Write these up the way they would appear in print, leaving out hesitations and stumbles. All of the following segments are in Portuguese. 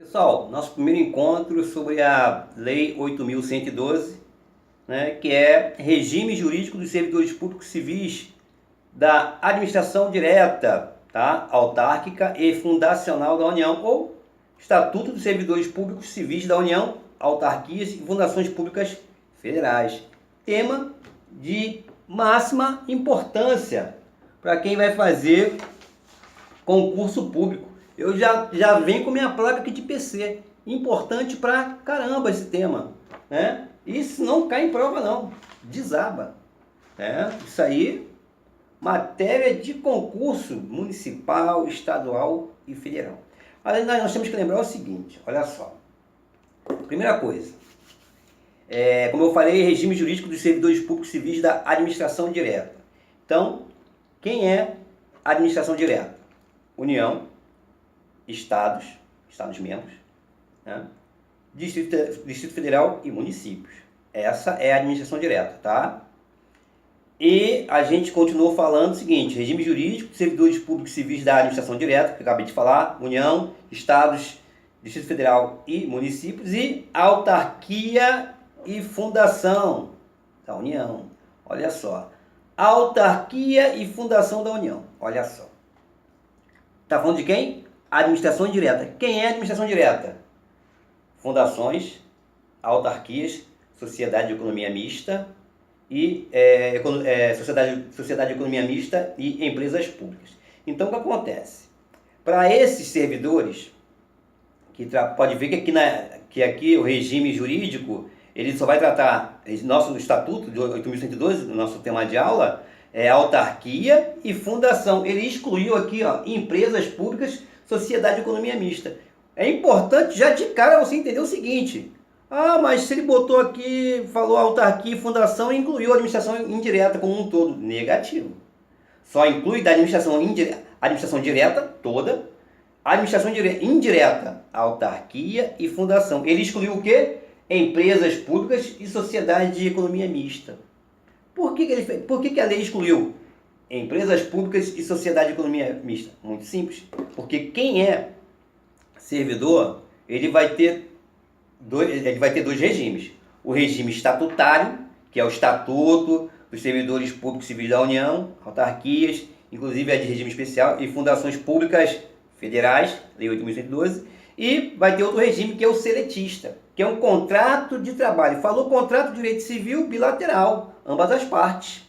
Pessoal, nosso primeiro encontro sobre a Lei 8.112, né, que é regime jurídico dos servidores públicos civis da administração direta, tá, autárquica e fundacional da União, ou Estatuto dos Servidores Públicos Civis da União, autarquias e fundações públicas federais. Tema de máxima importância para quem vai fazer concurso público. Eu já venho com minha placa aqui de PC. Importante pra caramba esse tema, né? Isso não cai em prova não, desaba, né? Isso aí, matéria de concurso municipal, estadual e federal. Além disso, nós temos que lembrar o seguinte, olha só. Primeira coisa, como eu falei, regime jurídico dos servidores públicos civis da administração direta. Então, quem é administração direta? União, estados membros, né? Distrito Federal e municípios. Essa é a administração direta, tá? E a gente continuou falando o seguinte: regime jurídico de servidores públicos civis da administração direta, que eu acabei de falar, União, estados, Distrito Federal e municípios, e autarquia e fundação da União. Olha só, autarquia e fundação da União. Olha só. Tá falando de quem? Administração direta. Quem é a administração direta? Fundações, autarquias, sociedade de economia mista e sociedade de economia mista e empresas públicas. Então, o que acontece? Para esses servidores, pode ver que aqui o regime jurídico ele só vai tratar, nosso estatuto de 8.112, no nosso tema de aula, é autarquia e fundação. Ele excluiu aqui, ó, empresas públicas, sociedade de economia mista. É importante já de cara você entender o seguinte: ah, mas se ele botou aqui, falou autarquia e fundação, incluiu a administração indireta como um todo. Negativo. Só inclui da administração direta toda, administração indireta, autarquia e fundação. Ele excluiu o quê? Empresas públicas e sociedade de economia mista. Por que a lei excluiu empresas públicas e sociedade de economia mista? Muito simples. Porque quem é servidor, ele vai ter dois regimes. O regime estatutário, que é o Estatuto dos Servidores Públicos Civis da União, autarquias, inclusive a de regime especial, e fundações públicas federais, Lei 8.112, e vai ter outro regime que é o seletista, que é um contrato de trabalho. Falou contrato de direito civil bilateral, ambas as partes.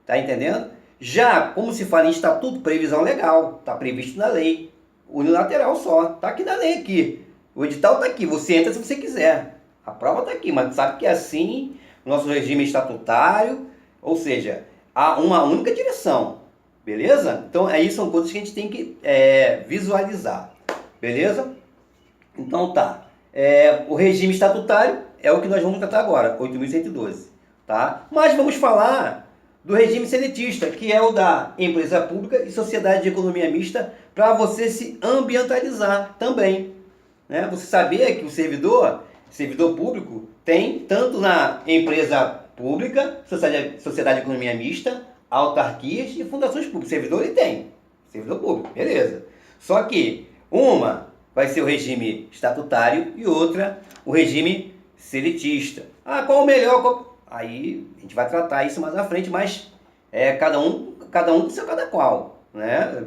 Tá entendendo? Já, como se fala em estatuto, previsão legal, está previsto na lei. Unilateral só, tá aqui na lei aqui. O edital tá aqui, você entra se você quiser. A prova tá aqui, mas sabe que é assim, o nosso regime estatutário, ou seja, há uma única direção, beleza? Então aí são coisas que a gente tem que visualizar, beleza? Então tá, o regime estatutário é o que nós vamos tratar agora, 8.112, tá? Mas vamos falar do regime seletista, que é o da empresa pública e sociedade de economia mista, para você se ambientalizar também, né? Você saber que o servidor público tem tanto na empresa pública, sociedade de economia mista, autarquias e fundações públicas. Servidor ele tem, servidor público, beleza. Só que uma vai ser o regime estatutário e outra o regime seletista. Ah, qual o melhor? Aí a gente vai tratar isso mais à frente, mas cada um do seu cada qual, né?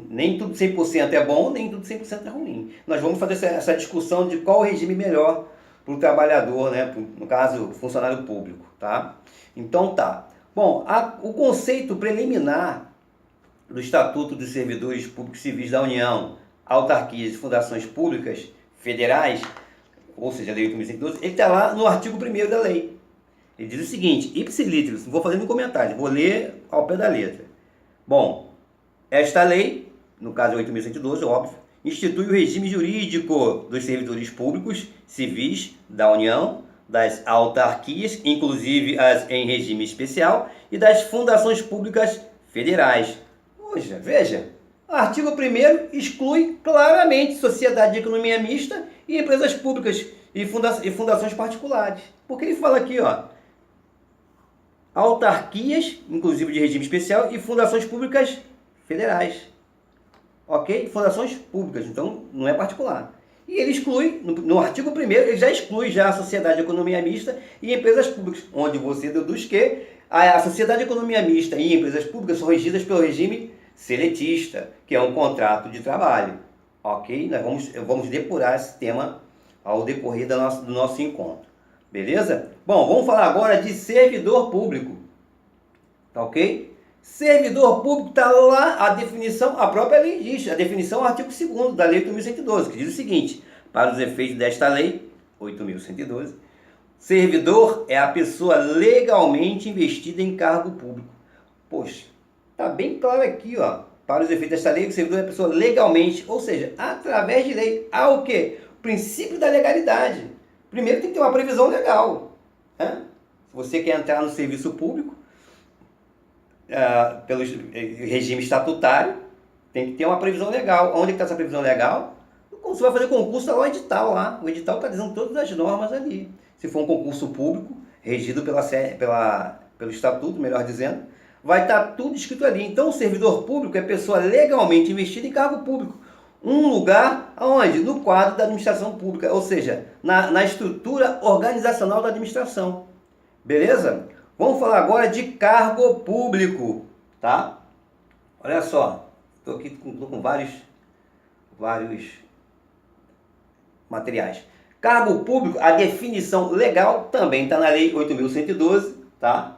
Nem tudo 100% é bom, nem tudo 100% é ruim. Nós vamos fazer essa discussão de qual o regime melhor para o trabalhador, né? No caso, funcionário público, tá? Então tá. Bom, o conceito preliminar do Estatuto dos Servidores Públicos Civis da União, autarquias e fundações públicas federais, ou seja, a Lei 8.112, ele está lá no artigo 1º da lei. Ele diz o seguinte: ipsis literis, não vou fazer nenhum comentário, vou ler ao pé da letra. Bom, esta lei, no caso 8.112, óbvio, institui o regime jurídico dos servidores públicos civis da União, das autarquias, inclusive as em regime especial, e das fundações públicas federais. Poxa, veja, o artigo 1º exclui claramente sociedade de economia mista e empresas públicas e fundações particulares. Porque ele fala aqui, ó, autarquias, inclusive de regime especial, e fundações públicas federais. Ok? Fundações públicas, então não é particular. E ele exclui, no artigo 1º, ele já exclui já a sociedade de economia mista e empresas públicas, onde você deduz que a sociedade de economia mista e empresas públicas são regidas pelo regime seletista, que é um contrato de trabalho. Ok? Nós vamos depurar esse tema ao decorrer do nosso encontro. Beleza? Bom, vamos falar agora de servidor público. Tá ok? Servidor público está lá a definição, a própria lei diz, a definição é o artigo 2º da Lei 8.112, que diz o seguinte: para os efeitos desta lei, 8.112, servidor é a pessoa legalmente investida em cargo público. Poxa, tá bem claro aqui, ó. Para os efeitos desta lei, o servidor é a pessoa legalmente, ou seja, através de lei. Há o quê? O princípio da legalidade. Primeiro tem que ter uma previsão legal, né? Se você quer entrar no serviço público, pelo regime estatutário, tem que ter uma previsão legal. Onde está essa previsão legal? Você vai fazer concurso, está lá o edital lá. O edital está dizendo todas as normas ali. Se for um concurso público, regido pelo estatuto, melhor dizendo, vai estar tudo escrito ali. Então, o servidor público é pessoa legalmente investida em cargo público. Um lugar aonde? No quadro da administração pública, ou seja, na estrutura organizacional da administração. Beleza? Vamos falar agora de cargo público, tá? Olha só, estou aqui com vários materiais. Cargo público, a definição legal também está na Lei 8.112, tá?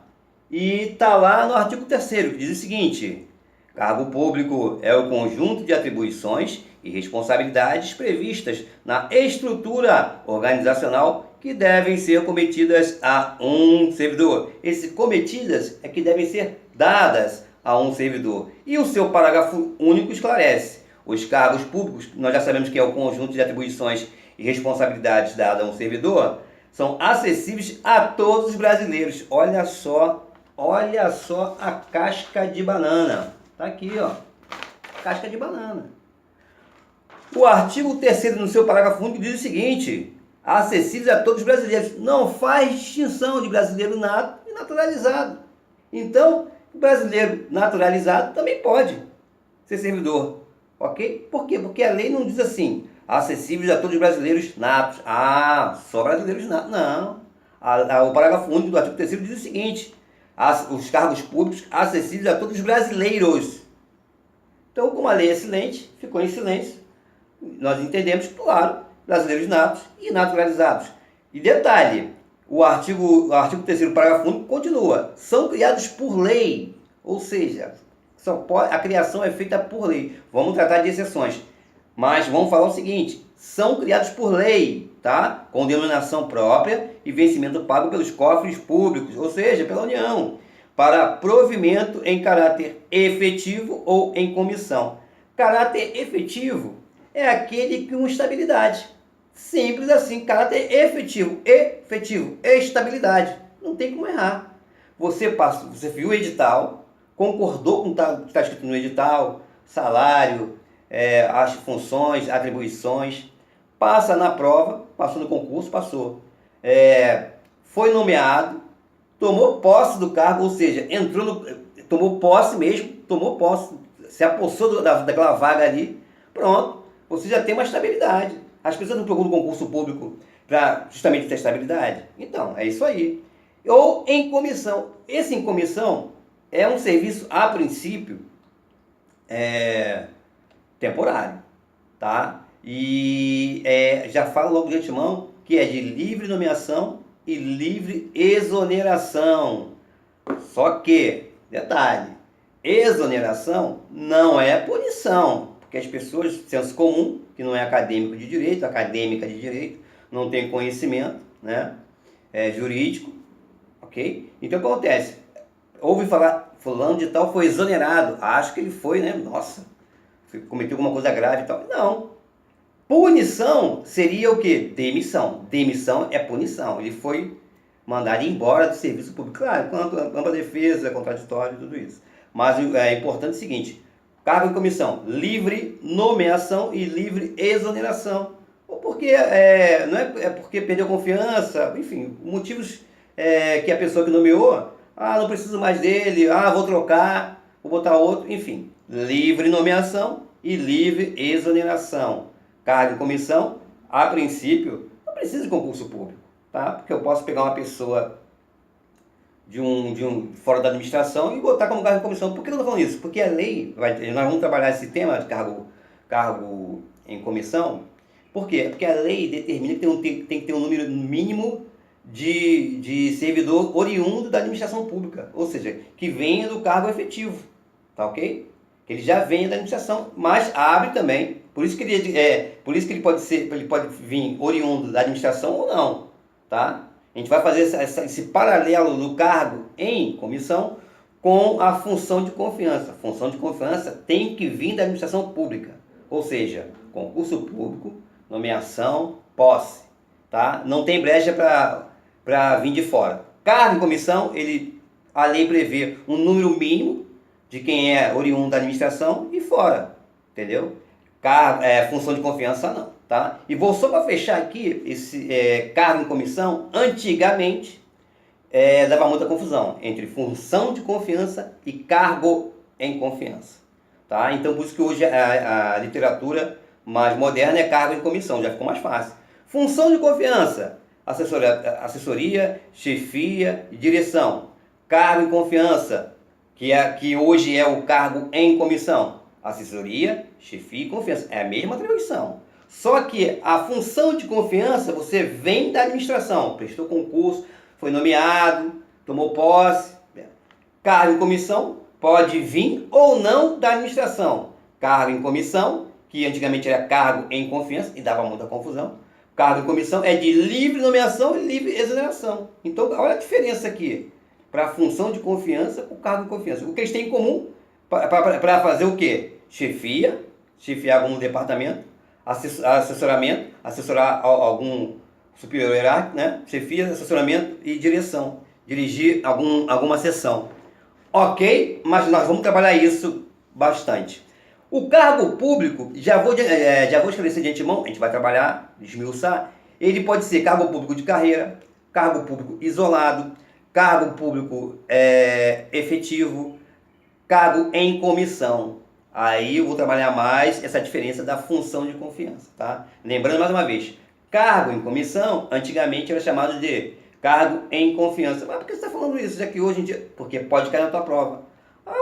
E está lá no artigo 3º, que diz o seguinte: cargo público é o conjunto de atribuições e responsabilidades previstas na estrutura organizacional que devem ser cometidas a um servidor. Esses cometidas é que devem ser dadas a um servidor. E o seu parágrafo único esclarece: os cargos públicos, nós já sabemos que é o conjunto de atribuições e responsabilidades dadas a um servidor, são acessíveis a todos os brasileiros. Olha só a casca de banana. Tá aqui, ó. Casca de banana. O artigo 3º, no seu parágrafo único, diz o seguinte: acessíveis a todos os brasileiros. Não faz distinção de brasileiro nato e naturalizado. Então, o brasileiro naturalizado também pode ser servidor. Ok? Por quê? Porque a lei não diz assim: acessíveis a todos os brasileiros natos. Ah, só brasileiros natos. Não. O parágrafo único do artigo 3º diz o seguinte: os cargos públicos acessíveis a todos os brasileiros. Então, como a lei é silente, ficou em silêncio. Nós entendemos, claro, brasileiros natos e naturalizados. E detalhe, o artigo 3º, parágrafo único, continua: são criados por lei, ou seja, a criação é feita por lei. Vamos tratar de exceções, mas vamos falar o seguinte: são criados por lei, tá? Com denominação própria e vencimento pago pelos cofres públicos, ou seja, pela União, para provimento em caráter efetivo ou em comissão. Caráter efetivo é aquele com estabilidade. Simples assim, caráter efetivo, estabilidade. Não tem como errar. Você viu o edital, concordou com o que está escrito no edital, salário, as funções, atribuições, passa na prova, passou no concurso, passou. Foi nomeado, tomou posse do cargo, ou seja, tomou posse mesmo, se apossou daquela vaga ali, pronto, você já tem uma estabilidade. As pessoas não procuram concurso público para justamente ter estabilidade? Então, é isso aí. Ou em comissão. Esse em comissão é um serviço, a princípio, temporário, tá? E já falo logo de antemão que é de livre nomeação e livre exoneração. Só que, detalhe, exoneração não é punição, porque as pessoas, senso comum, que não é acadêmica de direito, não tem conhecimento, né, jurídico, ok? Então o que acontece? Ouve falar, fulano de tal foi exonerado, acho que ele foi, né, nossa, cometeu alguma coisa grave e tal. Não. Punição seria o quê? Demissão. Demissão é punição. Ele foi mandado embora do serviço público. Claro, quanto ampla defesa, contraditório e tudo isso. Mas é importante o seguinte: cargo em comissão, livre nomeação e livre exoneração. Ou porque não é porque perdeu confiança, enfim, motivos que a pessoa que nomeou, não preciso mais dele, vou trocar, vou botar outro, enfim. Livre nomeação e livre exoneração. Cargo em comissão, a princípio, não precisa de concurso público, tá? Porque eu posso pegar uma pessoa fora da administração e botar como cargo em comissão. Por que eu estou falando isso? Porque a lei, nós vamos trabalhar esse tema de cargo em comissão. Por quê? Porque a lei determina que tem que ter um número mínimo de servidor oriundo da administração pública, ou seja, que venha do cargo efetivo, tá ok? Que ele já venha da administração, mas abre também, por isso que ele pode vir oriundo da administração ou não, tá? A gente vai fazer esse paralelo do cargo em comissão com a função de confiança. A função de confiança tem que vir da administração pública, ou seja, concurso público, nomeação, posse, tá? Não tem brecha para vir de fora. Cargo em comissão, a lei prevê um número mínimo de quem é oriundo da administração e fora, entendeu? Função de confiança não, tá? E vou só para fechar aqui, esse cargo em comissão, antigamente dava muita confusão entre função de confiança e cargo em confiança, tá? Então por isso que hoje a literatura mais moderna é cargo em comissão, já ficou mais fácil. Função de confiança, assessoria, chefia e direção. Cargo em confiança, que hoje é o cargo em comissão. Assessoria, chefia e confiança. É a mesma atribuição. Só que a função de confiança, você vem da administração. Prestou concurso, foi nomeado, tomou posse. Cargo em comissão pode vir ou não da administração. Cargo em comissão, que antigamente era cargo em confiança e dava muita confusão. Cargo em comissão é de livre nomeação e livre exoneração. Então, olha a diferença aqui para a função de confiança com o cargo em confiança. O que eles têm em comum para fazer o quê? Chefiar algum departamento, assessoramento, assessorar algum superior hierárquico, né? Chefia, assessoramento e direção. Dirigir alguma sessão. Ok, mas nós vamos trabalhar isso bastante. O cargo público, já vou esclarecer de antemão, a gente vai trabalhar, desmiuçar. Ele pode ser cargo público de carreira, cargo público isolado, cargo público efetivo, cargo em comissão. Aí eu vou trabalhar mais essa diferença da função de confiança, tá? Lembrando mais uma vez, cargo em comissão, antigamente era chamado de cargo em confiança. Mas por que você está falando isso, já que hoje em dia... Porque pode cair na tua prova.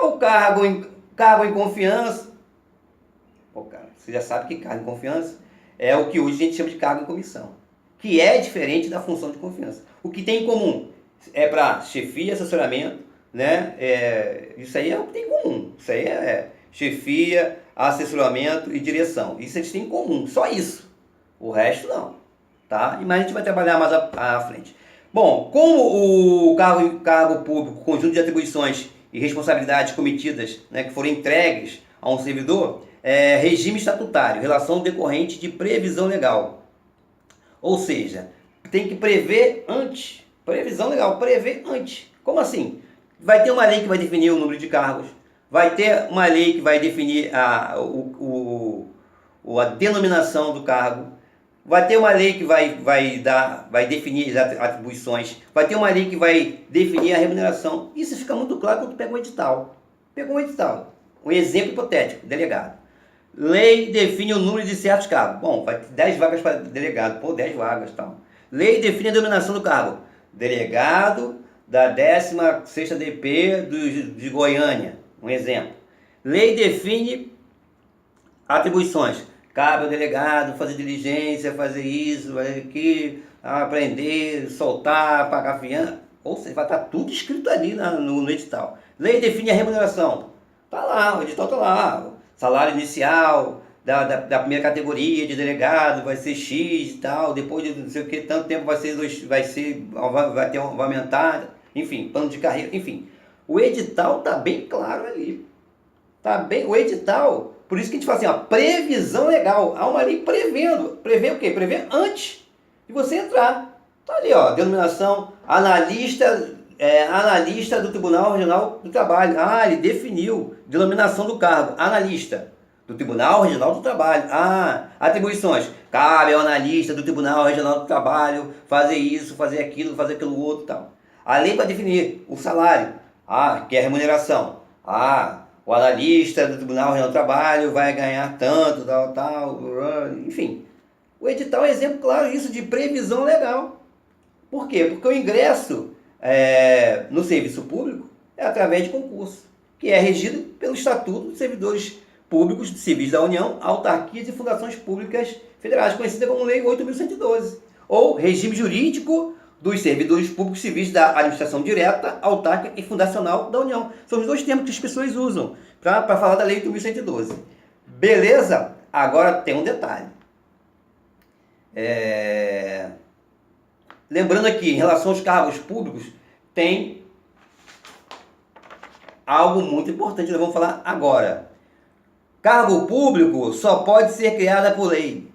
O cargo em confiança... Pô, cara, você já sabe que cargo em confiança é o que hoje a gente chama de cargo em comissão, que é diferente da função de confiança. O que tem em comum é para chefia, assessoramento, né? Isso aí é o que tem em comum. Isso aí é chefia, assessoramento e direção. Isso eles têm em comum, só isso. O resto não, tá? Mas a gente vai trabalhar mais à frente. Bom, como o cargo público, conjunto de atribuições e responsabilidades cometidas, né, que foram entregues a um servidor, regime estatutário, relação decorrente de previsão legal. Ou seja, tem que prever antes. Previsão legal, prever antes. Como assim? Vai ter uma lei que vai definir o número de cargos, vai ter uma lei que vai definir a denominação do cargo, vai ter uma lei que vai definir as atribuições, vai ter uma lei que vai definir a remuneração. Isso fica muito claro quando tu pega um edital. Pegou um edital, um exemplo hipotético, delegado. Lei define o número de certos cargos. Bom, vai ter 10 vagas para delegado. Pô, 10 vagas, tal. Lei define a denominação do cargo. Delegado da 16ª DP de Goiânia. Um exemplo. Lei define atribuições. Cabe ao delegado fazer diligência, fazer isso, fazer aquilo, prender, soltar, pagar fiança. Ou seja, vai estar tudo escrito ali no edital. Lei define a remuneração. Está lá, o edital está lá. Salário inicial da primeira categoria de delegado vai ser X e tal, depois de não sei o que, tanto tempo vai aumentar, enfim, plano de carreira, enfim. O edital está bem claro ali. O edital, por isso que a gente fala assim, previsão legal. Há uma lei prevê o quê? Prevê antes de você entrar. Está ali, denominação, analista do Tribunal Regional do Trabalho. Ele definiu denominação do cargo, analista do Tribunal Regional do Trabalho. Atribuições, cabe ao analista do Tribunal Regional do Trabalho fazer isso, fazer aquilo outro e tal. A lei vai definir o salário, que é a remuneração. O analista do Tribunal Regional do Trabalho vai ganhar tanto, tal, enfim. O edital é exemplo claro disso, de previsão legal. Por quê? Porque o ingresso no serviço público é através de concurso, que é regido pelo Estatuto dos Servidores Públicos Civis da União, autarquias e fundações públicas federais, conhecida como Lei 8.112, ou regime jurídico dos servidores públicos civis da administração direta, autárquica e fundacional da União. São os dois termos que as pessoas usam para falar da Lei 8.112. Beleza? Agora tem um detalhe. Lembrando aqui, em relação aos cargos públicos, tem algo muito importante, nós vamos falar agora. Cargo público só pode ser criado por lei.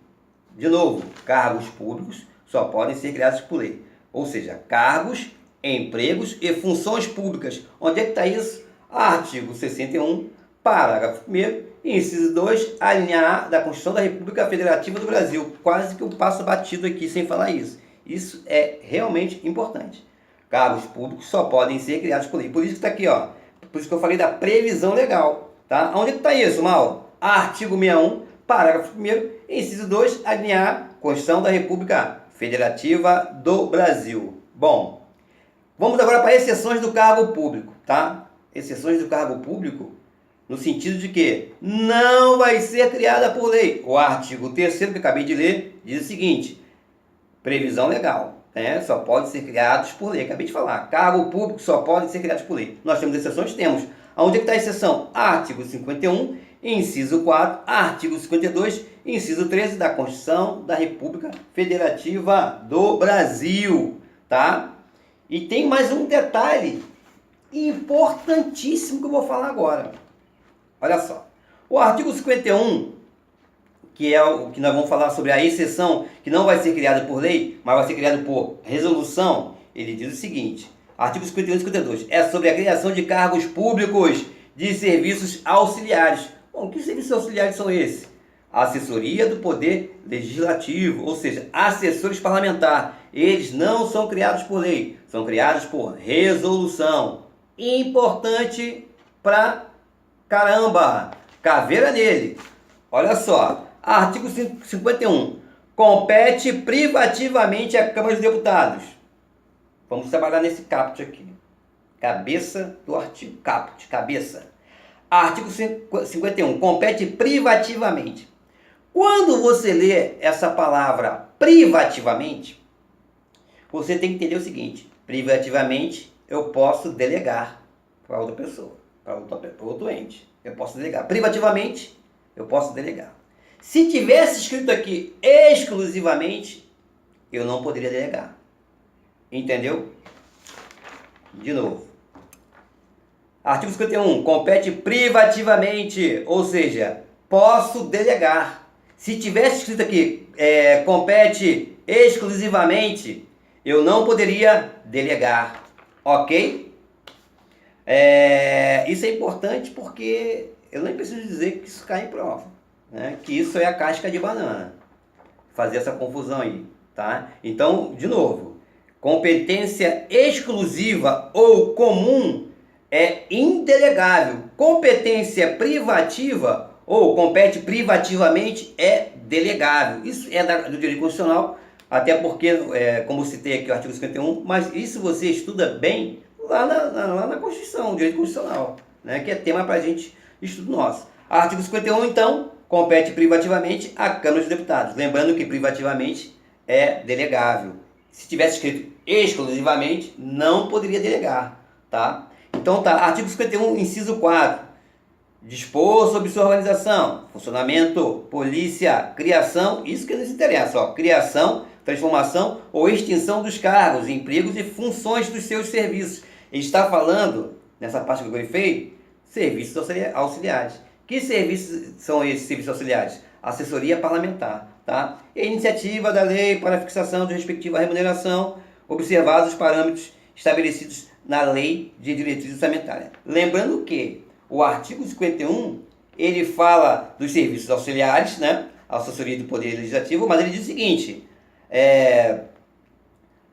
De novo, cargos públicos só podem ser criados por lei. Ou seja, cargos, empregos e funções públicas. Onde é que está isso? Artigo 61, parágrafo 1º, inciso 2, a linha A da Constituição da República Federativa do Brasil. Quase que eu passo batido aqui sem falar isso. Isso é realmente importante. Cargos públicos só podem ser criados por lei. Por isso que está aqui, ó. Por isso que eu falei da previsão legal. Tá? Onde está isso, Mal? Artigo 61, parágrafo 1º, inciso 2, a linha A, Constituição da República Federativa do Brasil. Bom, vamos agora para exceções do cargo público, tá? Exceções do cargo público, no sentido de que não vai ser criada por lei. O artigo 3º que eu acabei de ler diz o seguinte: previsão legal, né? Só pode ser criados por lei. Acabei de falar, cargo público só pode ser criados por lei. Nós temos exceções? Temos. Onde é que está a exceção? Artigo 51, inciso 4, artigo 52, inciso 13 da Constituição da República Federativa do Brasil, tá? E tem mais um detalhe importantíssimo que eu vou falar agora. Olha só. O artigo 51, que é o que nós vamos falar sobre a exceção, que não vai ser criada por lei, mas vai ser criada por resolução, ele diz o seguinte: artigo 51 e 52, é sobre a criação de cargos públicos de serviços auxiliares. Bom, que serviços auxiliares são esses? A assessoria do Poder Legislativo, ou seja, assessores parlamentares. Eles não são criados por lei, são criados por resolução. Importante pra caramba! Caveira nele! Olha só, artigo 51, compete privativamente à Câmara dos Deputados. Vamos trabalhar nesse caput aqui. Cabeça do artigo. Caput, cabeça. Artigo 51. Compete privativamente. Quando você lê essa palavra privativamente, você tem que entender o seguinte: privativamente eu posso delegar para outra pessoa, para outro ente. Eu posso delegar. Privativamente eu posso delegar. Se tivesse escrito aqui exclusivamente, eu não poderia delegar. Entendeu? De novo. Artigo 51. Compete privativamente, ou seja, posso delegar. Se tivesse escrito aqui, compete exclusivamente, eu não poderia delegar. Ok? Isso é importante porque eu nem preciso dizer que isso cai em prova, né? Que isso é a casca de banana. Fazer essa confusão aí, tá? Então, de novo. Competência exclusiva ou comum é indelegável. Competência privativa ou compete privativamente é delegável. Isso é do direito constitucional, até porque, como eu citei aqui o artigo 51, mas isso você estuda bem lá na Constituição, direito constitucional, né, que é tema para a gente, estudo nosso. Artigo 51, então, compete privativamente à Câmara dos Deputados. Lembrando que privativamente é delegável. Se tivesse escrito exclusivamente, não poderia delegar, tá? Então tá, artigo 51, inciso 4. Dispor sobre sua organização, funcionamento, polícia, criação, isso que nos interessa, ó, criação, transformação ou extinção dos cargos, empregos e funções dos seus serviços. Ele está falando, nessa parte que eu grifei, serviços auxiliares. Que serviços são esses serviços auxiliares? Assessoria parlamentar, tá? E a iniciativa da lei para a fixação de respectiva remuneração, observados os parâmetros estabelecidos na Lei de Diretriz Orçamentária. Lembrando que o artigo 51, ele fala dos serviços auxiliares, né? A assessoria do Poder Legislativo, mas ele diz o seguinte: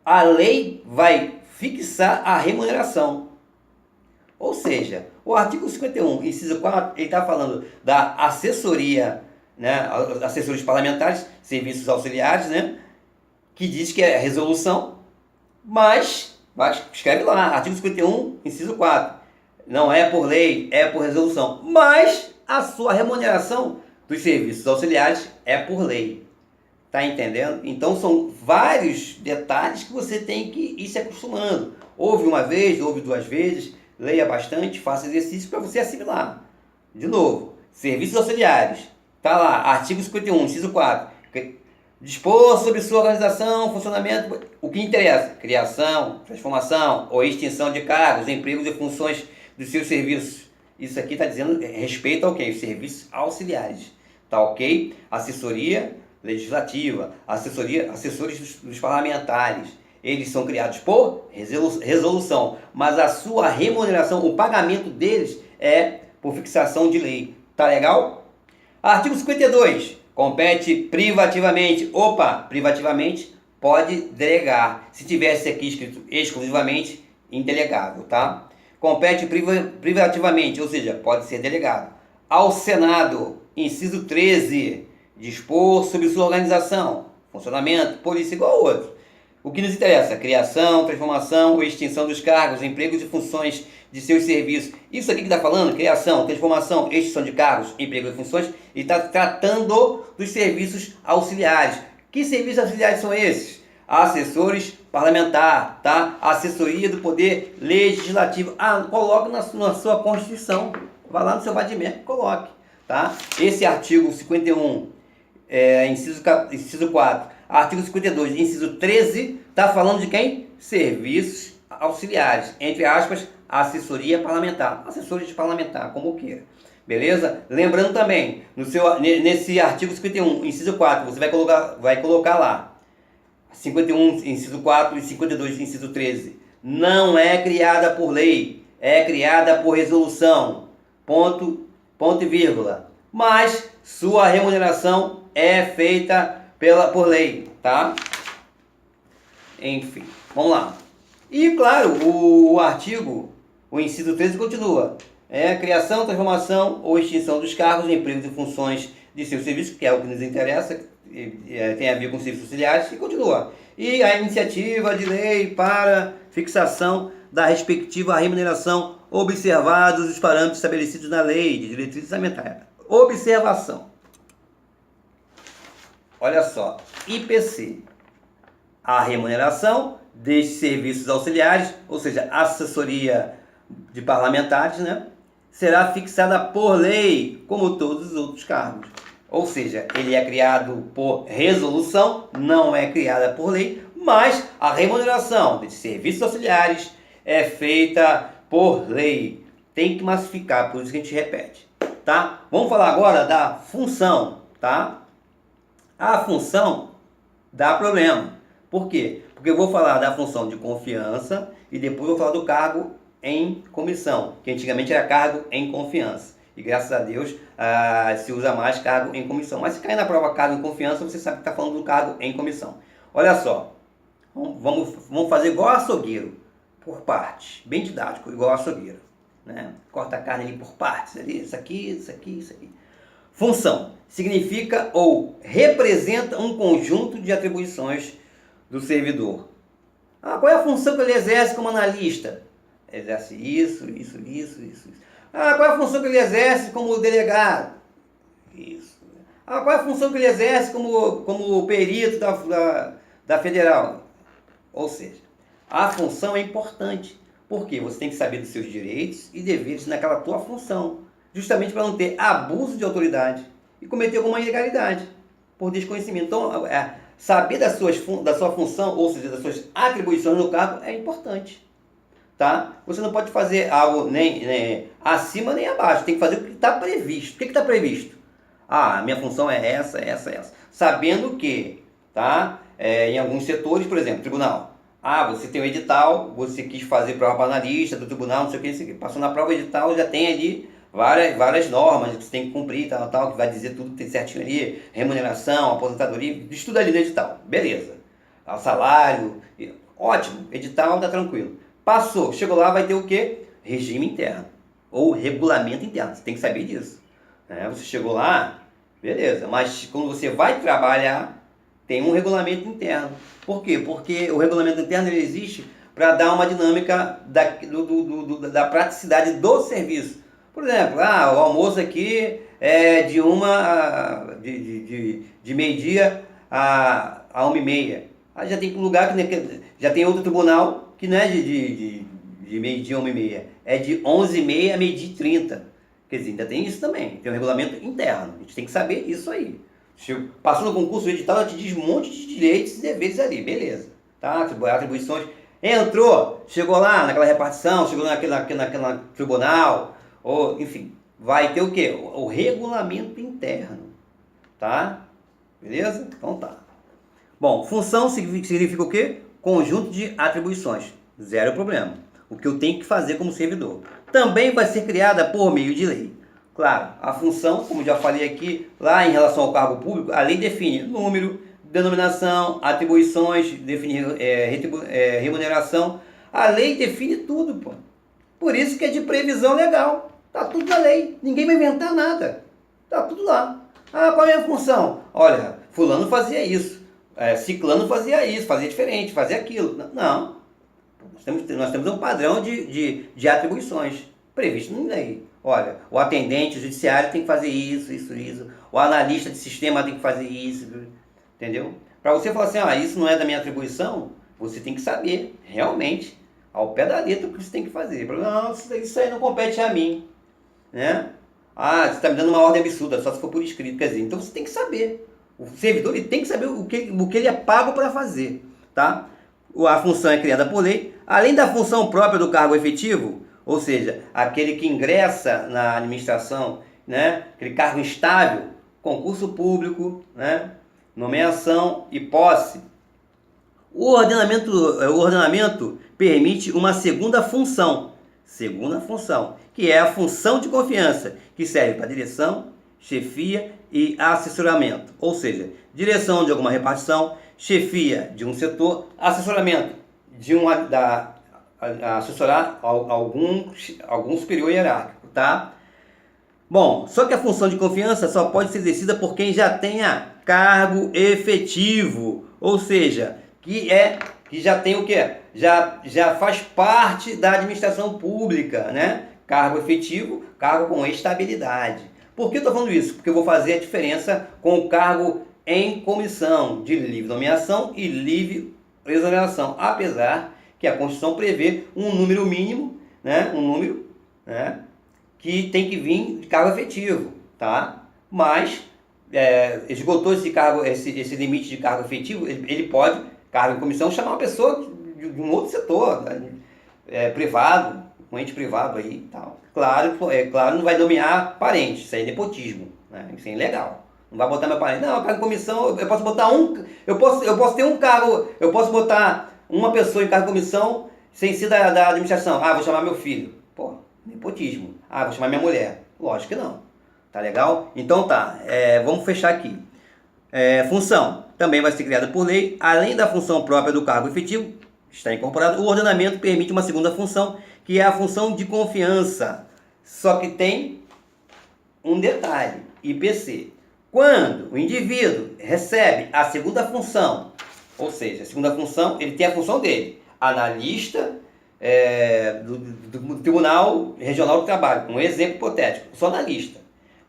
a lei vai fixar a remuneração. Ou seja, o artigo 51, inciso 4, ele está falando da assessoria né, assessores parlamentares, serviços auxiliares, né, que diz que é resolução, mas escreve lá, artigo 51, inciso 4. Não é por lei, é por resolução. Mas a sua remuneração dos serviços auxiliares é por lei. Tá entendendo? Então são vários detalhes que você tem que ir se acostumando. Ouve uma vez, ouve duas vezes, leia bastante, faça exercício para você assimilar. De novo, serviços auxiliares. Tá lá, artigo 51, inciso 4. Dispor sobre sua organização, funcionamento, o que interessa, criação, transformação ou extinção de cargos, empregos e funções dos seus serviços. Isso aqui está dizendo respeito ao quê? Os serviços auxiliares. Tá ok? Assessoria legislativa, assessores dos parlamentares. Eles são criados por resolução, mas a sua remuneração, o pagamento deles é por fixação de lei. Tá legal? Artigo 52. Compete privativamente. Opa, privativamente pode delegar. Se tivesse aqui escrito exclusivamente, indelegável, tá? Compete privativamente, ou seja, pode ser delegado. Ao Senado, inciso 13, dispor sobre sua organização, funcionamento, polícia igual ao outro. O que nos interessa? Criação, transformação ou extinção dos cargos, empregos e funções de seus serviços. Isso aqui que está falando, criação, transformação, extinção de cargos, empregos e funções, e está tratando dos serviços auxiliares. Que serviços auxiliares são esses? Assessores parlamentar, tá? Assessoria do Poder Legislativo. Coloque na sua Constituição. Vai lá no seu vadimento, coloque, tá? Esse artigo 51, inciso 4, artigo 52, inciso 13, está falando de quem? Serviços auxiliares, entre aspas, assessoria parlamentar, assessores de parlamentar, como queira. Beleza? Lembrando também, nesse artigo 51, inciso 4, você vai colocar lá 51, inciso 4 e 52, inciso 13. Não é criada por lei, é criada por resolução. Ponto e vírgula. Mas sua remuneração é feita por lei, tá? Enfim, vamos lá. E claro, o artigo, o inciso 13 continua. Criação, transformação ou extinção dos cargos, empregos e funções de seus serviços, que é o que nos interessa, tem a ver com serviços auxiliares, e continua. E a iniciativa de lei para fixação da respectiva remuneração, observados os parâmetros estabelecidos na lei de diretrizes orçamentárias. Observação. Olha só, IPC, a remuneração destes serviços auxiliares, ou seja, assessoria de parlamentares, né, será fixada por lei, como todos os outros cargos. Ou seja, ele é criado por resolução, não é criada por lei, mas a remuneração desses serviços auxiliares é feita por lei. Tem que massificar, por isso que a gente repete, tá? Vamos falar agora da função, tá? A função dá problema. Por quê? Porque eu vou falar da função de confiança e depois vou falar do cargo em comissão, que antigamente era cargo em confiança. E graças a Deus se usa mais cargo em comissão. Mas se cair na prova cargo em confiança, você sabe que está falando do cargo em comissão. Olha só, vamos fazer igual açougueiro, por partes. Bem didático, igual açougueiro, né? Corta a carne ali por partes, ali, isso aqui, isso aqui, isso aqui. Função significa ou representa um conjunto de atribuições do servidor. Qual é a função que ele exerce como analista? Exerce isso. Qual é a função que ele exerce como delegado? Isso. Qual é a função que ele exerce como perito da federal? Ou seja, a função é importante. Por quê? Você tem que saber dos seus direitos e deveres naquela tua função. Justamente para não ter abuso de autoridade e cometer alguma ilegalidade por desconhecimento. Então, saber da sua função, ou seja, das suas atribuições no cargo, é importante. Tá? Você não pode fazer algo nem acima nem abaixo. Tem que fazer o que está previsto. O que está previsto? Minha função é essa. Sabendo que, tá? Em alguns setores, por exemplo, tribunal. Você tem um edital, você quis fazer prova para analista do tribunal, não sei o que, passou na prova edital, já tem ali várias normas que você tem que cumprir, tal, que vai dizer tudo que tem certinho ali, remuneração, aposentadoria, estuda ali no edital, beleza. O salário, ótimo, edital tá tranquilo. Passou, chegou lá, vai ter o quê? Regime interno, ou regulamento interno, você tem que saber disso. Você chegou lá, Beleza, mas quando você vai trabalhar, tem um regulamento interno. Por quê? Porque o regulamento interno ele existe para dar uma dinâmica da praticidade do serviço. Por exemplo, o almoço aqui é de meio-dia a 1h30. Aí já tem um lugar que já tem outro tribunal que não é de meio-dia a 1h30, é de 11h30 a meio-dia e 30. Quer dizer, ainda tem isso também, tem um regulamento interno, a gente tem que saber isso aí. Passou no concurso, o edital já te diz um monte de direitos e deveres ali, beleza. Tá? Atribuições. Entrou, chegou lá naquela repartição, chegou naquela tribunal, ou enfim, vai ter o quê? O regulamento interno. Tá? Beleza? Então tá. Bom, função significa o quê? Conjunto de atribuições. Zero problema. O que eu tenho que fazer como servidor. Também vai ser criada por meio de lei. Claro, a função, como já falei aqui, lá em relação ao cargo público, a lei define número, denominação, atribuições, define remuneração. A lei define tudo, pô. Por isso que é de previsão legal. Tá tudo na lei. Ninguém vai inventar nada. Tá tudo lá. Qual é a função? Olha, fulano fazia isso. Ciclano fazia isso, fazia diferente, fazia aquilo. Não. Nós temos um padrão de atribuições previsto na lei. Olha, o atendente judiciário tem que fazer isso. O analista de sistema tem que fazer isso. Entendeu? Para você falar assim, isso não é da minha atribuição, você tem que saber, realmente, ao pé da letra, o que você tem que fazer. Não, isso aí não compete a mim. Né? Você está me dando uma ordem absurda, só se for por escrito. Quer dizer, então você tem que saber. O servidor ele tem que saber o que ele é pago para fazer. Tá? A função é criada por lei. Além da função própria do cargo efetivo, ou seja, aquele que ingressa na administração, né, aquele cargo instável, concurso público, né, nomeação e posse. O ordenamento permite uma segunda função, que é a função de confiança, que serve para direção, chefia e assessoramento, ou seja, direção de alguma repartição, chefia de um setor, assessoramento assessorar algum superior hierárquico, tá? Bom, só que a função de confiança só pode ser exercida por quem já tenha cargo efetivo, ou seja, que já tem o quê? Já faz parte da administração pública, né? Cargo efetivo, cargo com estabilidade. Por que eu estou falando isso? Porque eu vou fazer a diferença com o cargo em comissão de livre nomeação e livre exoneração, apesar que a Constituição prevê um número mínimo, né, que tem que vir de cargo efetivo, tá? Mas esgotou esse limite de cargo efetivo, ele pode, cargo em comissão, chamar uma pessoa de um outro setor, privado, um ente privado aí e tal. Claro, não vai nomear parente, isso aí é nepotismo, né? Isso é ilegal. Não vai botar meu parente. Não, cargo em comissão, eu posso botar eu posso ter um cargo, eu posso botar uma pessoa em cargo de comissão sem ser da administração. Vou chamar meu filho. Pô, nepotismo. Vou chamar minha mulher. Lógico que não. Tá legal? Então tá, vamos fechar aqui. Função também vai ser criada por lei. Além da função própria do cargo efetivo, está incorporado, o ordenamento permite uma segunda função, que é a função de confiança. Só que tem um detalhe, IPC. Quando o indivíduo recebe a segunda função, ou seja, a segunda função, ele tem a função dele, analista do Tribunal Regional do Trabalho, um exemplo hipotético, só analista.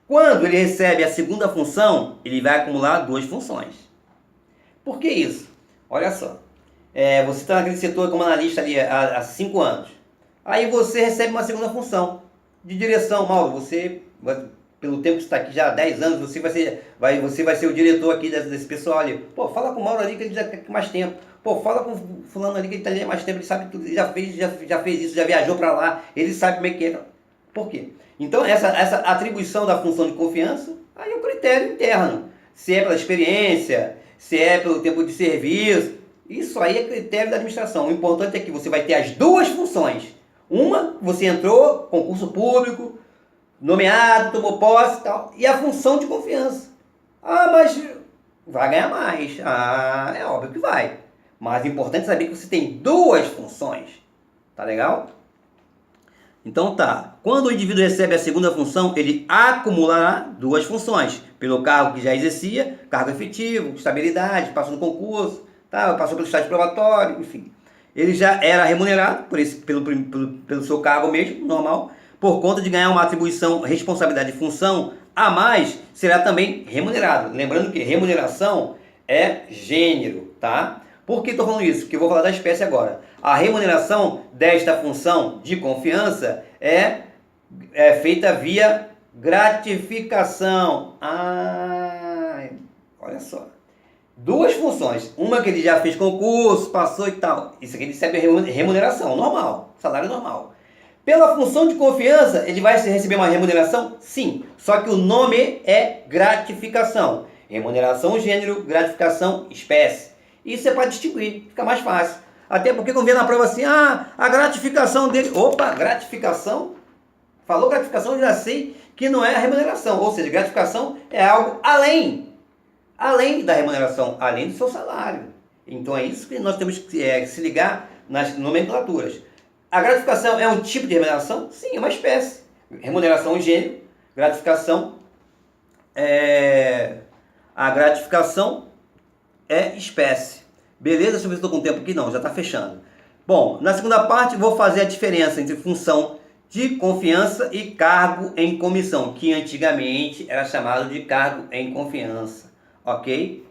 Quando ele recebe a segunda função, ele vai acumular duas funções. Por que isso? Olha só, você está naquele setor como analista ali há 5 anos, aí você recebe uma segunda função de direção. Mauro, você, pelo tempo que você está aqui já há 10 anos, você vai ser o diretor aqui desse pessoal ali. Pô, fala com o Mauro ali que ele já tem mais tempo. Pô, fala com o fulano ali que ele está ali há mais tempo, ele sabe tudo, ele já fez isso, já viajou para lá, ele sabe como é que é. Por quê? Então, essa atribuição da função de confiança, aí é um critério interno. Se é pela experiência, se é pelo tempo de serviço, isso aí é critério da administração. O importante é que você vai ter as duas funções. Uma, você entrou, concurso público, nomeado, tomou posse e tal, e a função de confiança. Mas vai ganhar mais. É óbvio que vai. Mas o importante é saber que você tem duas funções. Tá legal? Então tá, quando o indivíduo recebe a segunda função, ele acumulará duas funções, pelo cargo que já exercia, cargo efetivo, estabilidade, passou no concurso, tá? Passou pelo estágio probatório, enfim. Ele já era remunerado pelo seu cargo mesmo, normal, por conta de ganhar uma atribuição, responsabilidade e função a mais, será também remunerado. Lembrando que remuneração é gênero, tá? Por que estou falando isso? Porque eu vou falar da espécie agora. A remuneração desta função de confiança é feita via gratificação. Olha só. Duas funções. Uma que ele já fez concurso, passou e tal. Isso aqui ele recebe remuneração normal, salário normal. Pela função de confiança, ele vai receber uma remuneração? Sim. Só que o nome é gratificação. Remuneração gênero, gratificação espécie. Isso é para distinguir, fica mais fácil. Até porque quando vem na prova assim, a gratificação dele... Opa, gratificação? Falou gratificação, eu já sei que não é a remuneração. Ou seja, gratificação é algo além da remuneração, além do seu salário. Então é isso que nós temos que se ligar nas nomenclaturas. A gratificação é um tipo de remuneração? Sim, é uma espécie. Remuneração gênero, gratificação a gratificação é espécie. Beleza? Deixa eu ver se estou com tempo aqui. Não, já está fechando. Bom, na segunda parte vou fazer a diferença entre função de confiança e cargo em comissão, que antigamente era chamado de cargo em confiança. Ok?